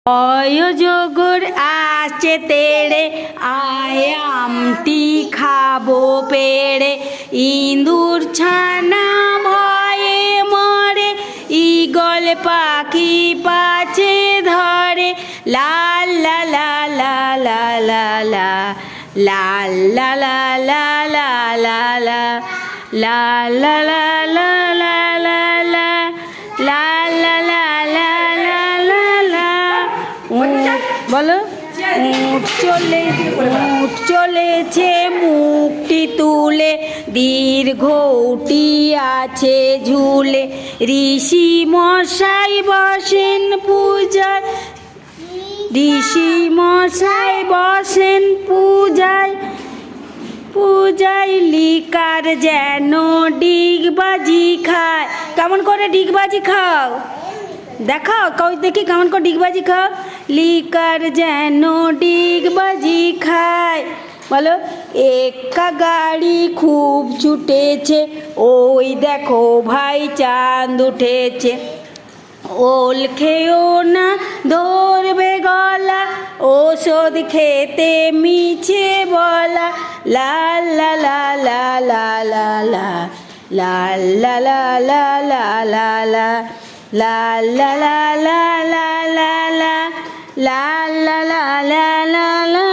অযোগর আসছে তেড়ে আয় আমটি খাবো পেড়ে ইঁদুর ছানা ভয়ে মরে ঈগল পাখি পাছে ধরে লাল লা লা লা লা লা লা লাল লা লা লা লা লা লা লাল লা লা লা লা লা লা লাল লা লা লা লা লা লা বলো উঠ চলেছে মুখটি তুলে দীর্ঘ উটি আছে ঝুলে ঋষি মশাই বসেন পূজায় পূজায় লিকার যেন ডিগবাজি খায়। কেমন করে ডিগবাজি খাও দেখাও কই দেখি কেমন করে ডিগবাজি খাও। লিকার যেন ডিগবাজি খায়। বলো একা গাড়ি খুব ছুটেছে ওই দেখো ভাই চাঁদ উঠেছে ওল খেও না ধরবে গলা ওষুধ খেতে মিছে বলা লাল লা লা লা লা লা লা লাল লা লা লা লা লা লা লাল লা লা লা লা লা লা লাল লা লা লা লা লা